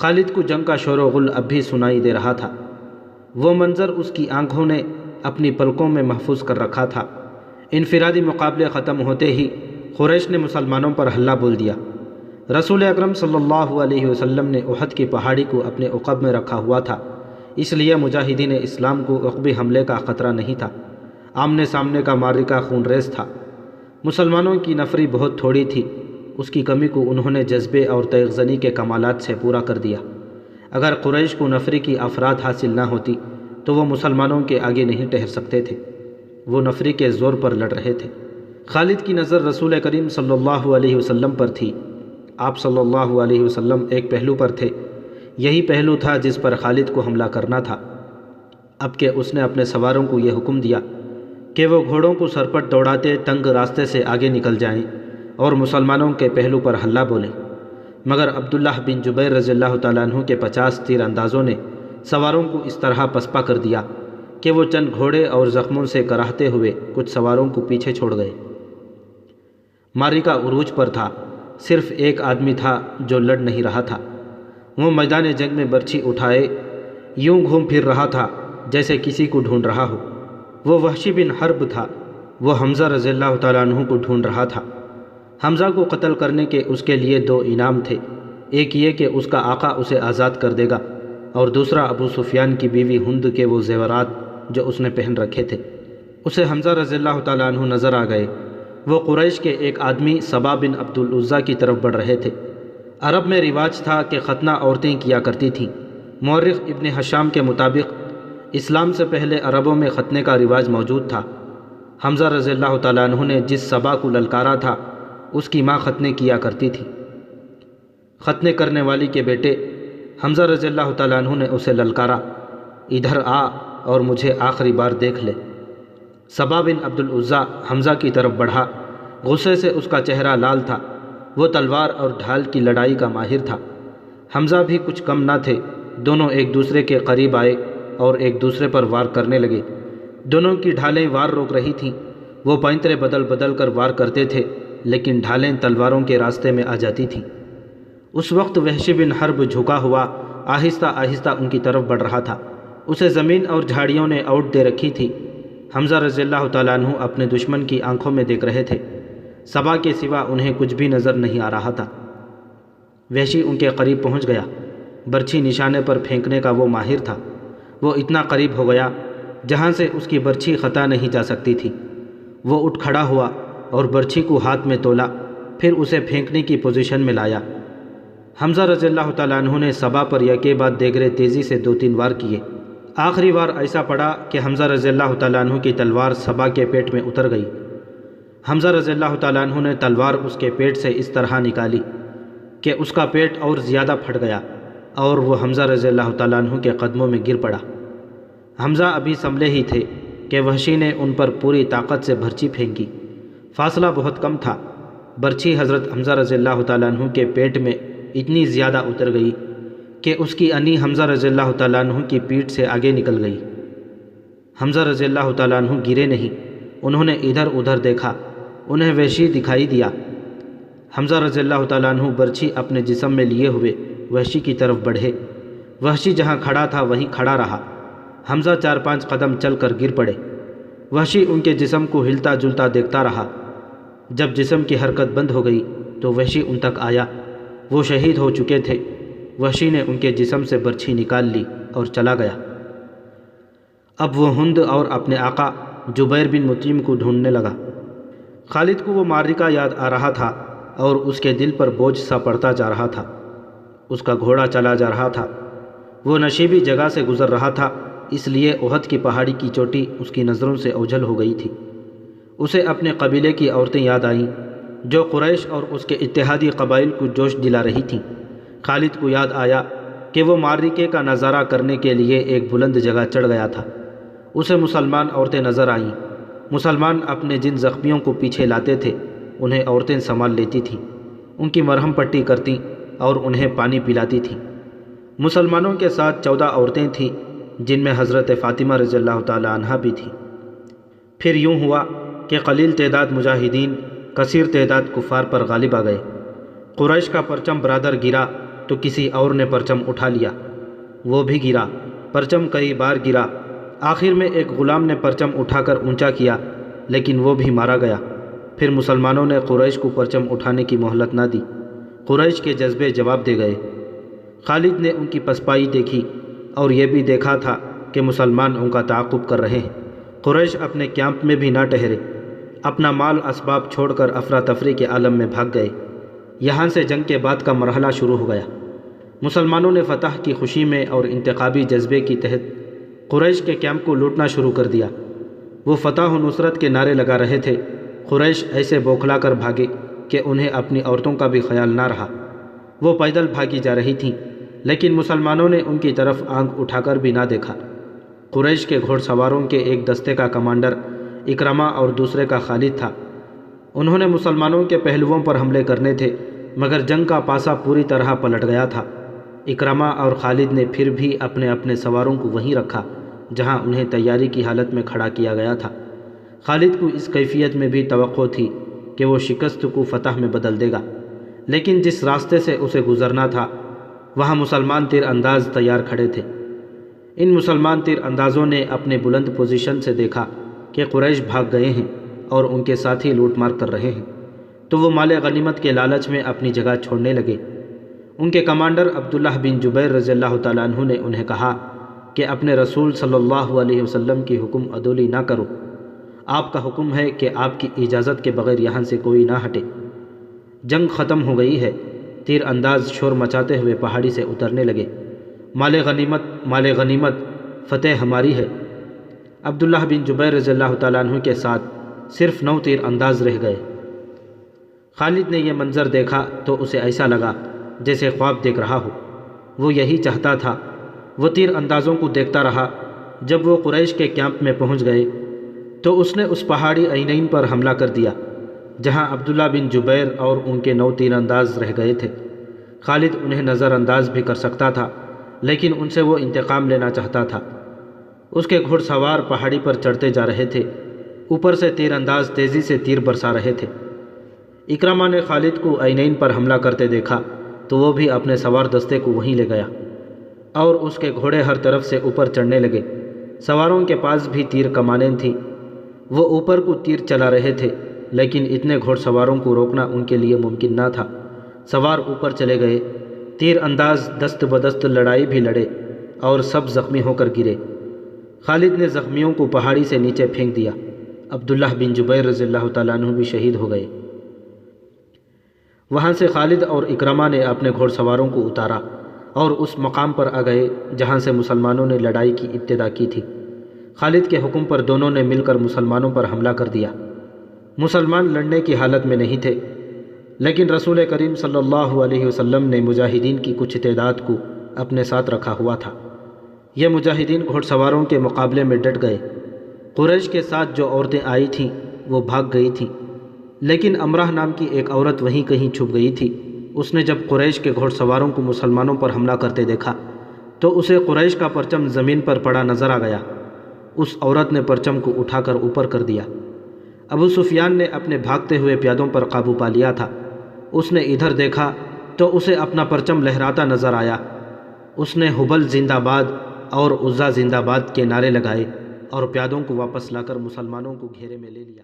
خالد کو جنگ کا شور و غل اب بھی سنائی دے رہا تھا۔ وہ منظر اس کی آنکھوں نے اپنی پلکوں میں محفوظ کر رکھا تھا۔ انفرادی مقابلے ختم ہوتے ہی قریش نے مسلمانوں پر حملہ بول دیا۔ رسول اکرم صلی اللہ علیہ وسلم نے احد کی پہاڑی کو اپنے عقب میں رکھا ہوا تھا، اس لیے مجاہدین اسلام کو عقبی حملے کا خطرہ نہیں تھا۔ آمنے سامنے کا معرکہ خون ریز تھا۔ مسلمانوں کی نفری بہت تھوڑی تھی، اس کی کمی کو انہوں نے جذبے اور تیغ زنی کے کمالات سے پورا کر دیا۔ اگر قریش کو نفری کی افراد حاصل نہ ہوتی تو وہ مسلمانوں کے آگے نہیں ٹھہر سکتے تھے، وہ نفری کے زور پر لڑ رہے تھے۔ خالد کی نظر رسول کریم صلی اللہ علیہ وسلم پر تھی۔ آپ صلی اللہ علیہ وسلم ایک پہلو پر تھے، یہی پہلو تھا جس پر خالد کو حملہ کرنا تھا۔ اب کہ اس نے اپنے سواروں کو یہ حکم دیا کہ وہ گھوڑوں کو سرپٹ دوڑاتے تنگ راستے سے آگے نکل جائیں اور مسلمانوں کے پہلو پر حملہ بولیں، مگر عبداللہ بن جبیر رضی اللہ تعالیٰ عنہ کے 50 تیر اندازوں نے سواروں کو اس طرح پسپا کر دیا کہ وہ چند گھوڑے اور زخموں سے کراہتے ہوئے کچھ سواروں کو پیچھے چھوڑ گئے۔ معرکہ عروج پر تھا، صرف ایک آدمی تھا جو لڑ نہیں رہا تھا۔ وہ میدان جنگ میں برچھی اٹھائے یوں گھوم پھر رہا تھا جیسے کسی کو ڈھونڈ رہا ہو۔ وہ وحشی بن حرب تھا، وہ حمزہ رضی اللہ تعالیٰ عنہ کو ڈھونڈ رہا تھا۔ حمزہ کو قتل کرنے کے اس کے لیے 2 انعام تھے، ایک یہ کہ اس کا آقا اسے آزاد کر دے گا، اور دوسرا ابو سفیان کی بیوی ہند کے وہ زیورات جو اس نے پہن رکھے تھے۔ اسے حمزہ رضی اللہ تعالیٰ عنہ نظر آ گئے۔ وہ قریش کے ایک آدمی صبا بن عبد العزیٰ کی طرف بڑھ رہے تھے۔ عرب میں رواج تھا کہ ختنہ عورتیں کیا کرتی تھیں۔ مورخ ابن حشام کے مطابق اسلام سے پہلے عربوں میں ختنے کا رواج موجود تھا۔ حمزہ رضی اللہ تعالیٰ عنہ نے جس صبا کو للکارا تھا اس کی ماں ختنے کیا کرتی تھی۔ ختنے کرنے والی کے بیٹے حمزہ رضی اللہ تعالیٰ عنہ نے اسے للکارا، ادھر آ اور مجھے آخری بار دیکھ لے۔ صبا بن عبد العزیٰ حمزہ کی طرف بڑھا، غصے سے اس کا چہرہ لال تھا۔ وہ تلوار اور ڈھال کی لڑائی کا ماہر تھا۔ حمزہ بھی کچھ کم نہ تھے۔ دونوں ایک دوسرے کے قریب آئے اور ایک دوسرے پر وار کرنے لگے۔ دونوں کی ڈھالیں وار روک رہی تھیں۔ وہ پینترے بدل بدل کر وار کرتے تھے، لیکن ڈھالیں تلواروں کے راستے میں آ جاتی تھیں۔ اس وقت وحشی بن حرب جھکا ہوا آہستہ آہستہ ان کی طرف بڑھ رہا تھا۔ اسے زمین اور جھاڑیوں نے آؤٹ دے رکھی تھی۔ حمزہ رضی اللہ تعالیٰ عنہ اپنے دشمن کی آنکھوں میں دیکھ رہے تھے، صبا کے سوا انہیں کچھ بھی نظر نہیں آ رہا تھا۔ وحشی ان کے قریب پہنچ گیا۔ برچھی نشانے پر پھینکنے کا وہ ماہر تھا۔ وہ اتنا قریب ہو گیا جہاں سے اس کی برچھی خطا نہیں جا سکتی تھی۔ وہ اٹھ کھڑا ہوا اور برچھی کو ہاتھ میں تولا، پھر اسے پھینکنے کی پوزیشن میں لایا۔ حمزہ رضی اللہ تعالیٰ عنہ نے صبا پر یکے بعد دیگرے تیزی سے 2-3 وار کیے۔ آخری وار ایسا پڑا کہ حمزہ رضی اللہ تعالیٰ عنہ کی تلوار صبا کے پیٹ میں اتر گئی۔ حمزہ رضی اللہ تعالیٰ عنہ نے تلوار اس کے پیٹ سے اس طرح نکالی کہ اس کا پیٹ اور زیادہ پھٹ گیا اور وہ حمزہ رضی اللہ تعالیٰ عنہ کے قدموں میں گر پڑا۔ حمزہ ابھی سنبھلے ہی تھے کہ وحشی نے ان پر پوری طاقت سے برچھی پھینکی۔ فاصلہ بہت کم تھا۔ برچھی حضرت حمزہ رضی اللہ تعالیٰ عنہ کے پیٹ میں اتنی زیادہ اتر گئی کہ اس کی انی حمزہ رضی اللہ تعالیٰ عنہ کی پیٹھ سے آگے نکل گئی۔ حمزہ رضی اللہ تعالیٰ عنہ گرے نہیں، انہوں نے ادھر ادھر دیکھا، انہیں وحشی دکھائی دیا۔ حمزہ رضی اللہ تعالیٰ عنہ برچھی اپنے جسم میں لیے ہوئے وحشی کی طرف بڑھے۔ وحشی جہاں کھڑا تھا وہیں کھڑا رہا۔ حمزہ 4-5 قدم چل کر گر پڑے۔ وحشی ان کے جسم کو ہلتا جلتا دیکھتا رہا۔ جب جسم کی حرکت بند ہو گئی تو وحشی ان تک آیا۔ وہ شہید ہو چکے تھے۔ وحشی نے ان کے جسم سے برچھی نکال لی اور چلا گیا۔ اب وہ ہند اور اپنے آقا جبیر بن مطعم کو ڈھونڈنے لگا۔ خالد کو وہ معرکہ یاد آ رہا تھا اور اس کے دل پر بوجھ سا پڑتا جا رہا تھا۔ اس کا گھوڑا چلا جا رہا تھا۔ وہ نشیبی جگہ سے گزر رہا تھا، اس لیے احد کی پہاڑی کی چوٹی اس کی نظروں سے اوجھل ہو گئی تھی۔ اسے اپنے قبیلے کی عورتیں یاد آئیں جو قریش اور اس کے اتحادی قبائل کو جوش دلا رہی تھیں۔ خالد کو یاد آیا کہ وہ معرکے کا نظارہ کرنے کے لیے ایک بلند جگہ چڑھ گیا تھا۔ اسے مسلمان عورتیں نظر آئیں۔ مسلمان اپنے جن زخمیوں کو پیچھے لاتے تھے انہیں عورتیں سنبھال لیتی تھیں، ان کی مرہم پٹی کرتیں اور انہیں پانی پلاتی تھیں۔ مسلمانوں کے ساتھ 14 عورتیں تھیں جن میں حضرت فاطمہ رضی اللہ تعالی عنہا بھی تھی۔ پھر یوں ہوا کہ قلیل تعداد مجاہدین کثیر تعداد کفار پر غالب آ گئے۔ قریش کا پرچم برادر گرا تو کسی اور نے پرچم اٹھا لیا، وہ بھی گرا، پرچم کئی بار گرا، آخر میں ایک غلام نے پرچم اٹھا کر اونچا کیا لیکن وہ بھی مارا گیا۔ پھر مسلمانوں نے قریش کو پرچم اٹھانے کی مہلت نہ دی، قریش کے جذبے جواب دے گئے۔ خالد نے ان کی پسپائی دیکھی اور یہ بھی دیکھا تھا کہ مسلمان ان کا تعاقب کر رہے ہیں۔ قریش اپنے کیمپ میں بھی نہ ٹھہرے، اپنا مال اسباب چھوڑ کر افراتفری کے عالم میں بھاگ گئے۔ یہاں سے جنگ کے بعد کا مرحلہ شروع ہو گیا۔ مسلمانوں نے فتح کی خوشی میں اور انتخابی جذبے کی تحت قریش کے کیمپ کو لوٹنا شروع کر دیا۔ وہ فتح و نصرت کے نعرے لگا رہے تھے۔ قریش ایسے بوکھلا کر بھاگے کہ انہیں اپنی عورتوں کا بھی خیال نہ رہا۔ وہ پیدل بھاگی جا رہی تھیں لیکن مسلمانوں نے ان کی طرف آنکھ اٹھا کر بھی نہ دیکھا۔ قریش کے گھوڑ سواروں کے ایک دستے کا کمانڈر اکرمہ اور دوسرے کا خالد تھا۔ انہوں نے مسلمانوں کے پہلوؤں پر حملے کرنے تھے مگر جنگ کا پاسا پوری طرح پلٹ گیا تھا۔ اکرمہ اور خالد نے پھر بھی اپنے اپنے سواروں کو وہیں رکھا جہاں انہیں تیاری کی حالت میں کھڑا کیا گیا تھا۔ خالد کو اس کیفیت میں بھی توقع تھی کہ وہ شکست کو فتح میں بدل دے گا، لیکن جس راستے سے اسے گزرنا تھا وہاں مسلمان تیر انداز تیار کھڑے تھے۔ ان مسلمان تیر اندازوں نے اپنے بلند پوزیشن سے دیکھا کہ قریش بھاگ گئے ہیں اور ان کے ساتھی لوٹ مار کر رہے ہیں، تو وہ مال غنیمت کے لالچ میں اپنی جگہ چھوڑنے لگے۔ ان کے کمانڈر عبداللہ بن جبیر رضی اللہ تعالیٰ عنہ نے انہیں کہا کہ اپنے رسول صلی اللہ علیہ وسلم کی حکم عدولی نہ کرو، آپ کا حکم ہے کہ آپ کی اجازت کے بغیر یہاں سے کوئی نہ ہٹے۔ جنگ ختم ہو گئی ہے۔ تیر انداز شور مچاتے ہوئے پہاڑی سے اترنے لگے۔ مال غنیمت، مال غنیمت، فتح ہماری ہے۔ عبداللہ بن جبیر رضی اللہ تعالیٰ عنہ کے ساتھ صرف 9 تیر انداز رہ گئے۔ خالد نے یہ منظر دیکھا تو اسے ایسا لگا جیسے خواب دیکھ رہا ہو۔ وہ یہی چاہتا تھا۔ وہ تیر اندازوں کو دیکھتا رہا۔ جب وہ قریش کے کیمپ میں پہنچ گئے تو اس نے اس پہاڑی عینین پر حملہ کر دیا جہاں عبداللہ بن جبیر اور ان کے 9 تیر انداز رہ گئے تھے۔ خالد انہیں نظر انداز بھی کر سکتا تھا لیکن ان سے وہ انتقام لینا چاہتا تھا۔ اس کے گھڑ سوار پہاڑی پر چڑھتے جا رہے تھے، اوپر سے تیر انداز تیزی سے تیر برسا رہے تھے۔ اکرمہ نے خالد کو عینین پر حملہ کرتے دیکھا تو وہ بھی اپنے سوار دستے کو وہیں لے گیا اور اس کے گھوڑے ہر طرف سے اوپر چڑھنے لگے۔ سواروں کے پاس بھی تیر کمانیں تھیں، وہ اوپر کو تیر چلا رہے تھے لیکن اتنے گھوڑ سواروں کو روکنا ان کے لیے ممکن نہ تھا۔ سوار اوپر چلے گئے، تیر انداز دست بدست لڑائی بھی لڑے اور سب زخمی ہو کر گرے۔ خالد نے زخمیوں کو پہاڑی سے نیچے پھینک دیا۔ عبداللہ بن جبیر رضی اللہ تعالیٰ عنہ بھی شہید ہو گئے۔ وہاں سے خالد اور اکرمہ نے اپنے گھوڑ سواروں کو اتارا اور اس مقام پر آ گئے جہاں سے مسلمانوں نے لڑائی کی ابتدا کی تھی۔ خالد کے حکم پر دونوں نے مل کر مسلمانوں پر حملہ کر دیا۔ مسلمان لڑنے کی حالت میں نہیں تھے لیکن رسول کریم صلی اللہ علیہ وسلم نے مجاہدین کی کچھ تعداد کو اپنے ساتھ رکھا ہوا تھا۔ یہ مجاہدین گھوڑ سواروں کے مقابلے میں ڈٹ گئے۔ قریش کے ساتھ جو عورتیں آئی تھیں وہ بھاگ گئی تھیں لیکن امرہ نام کی ایک عورت وہیں کہیں چھپ گئی تھی۔ اس نے جب قریش کے گھوڑ سواروں کو مسلمانوں پر حملہ کرتے دیکھا تو اسے قریش کا پرچم زمین پر پڑا نظر آ گیا۔ اس عورت نے پرچم کو اٹھا کر اوپر کر دیا۔ ابو سفیان نے اپنے بھاگتے ہوئے پیادوں پر قابو پا لیا تھا۔ اس نے ادھر دیکھا تو اسے اپنا پرچم لہراتا نظر آیا۔ اس نے حبل زندہ باد اور عزا زندہ باد کے نعرے لگائے اور پیادوں کو واپس لا کر مسلمانوں کو گھیرے میں لے لیا۔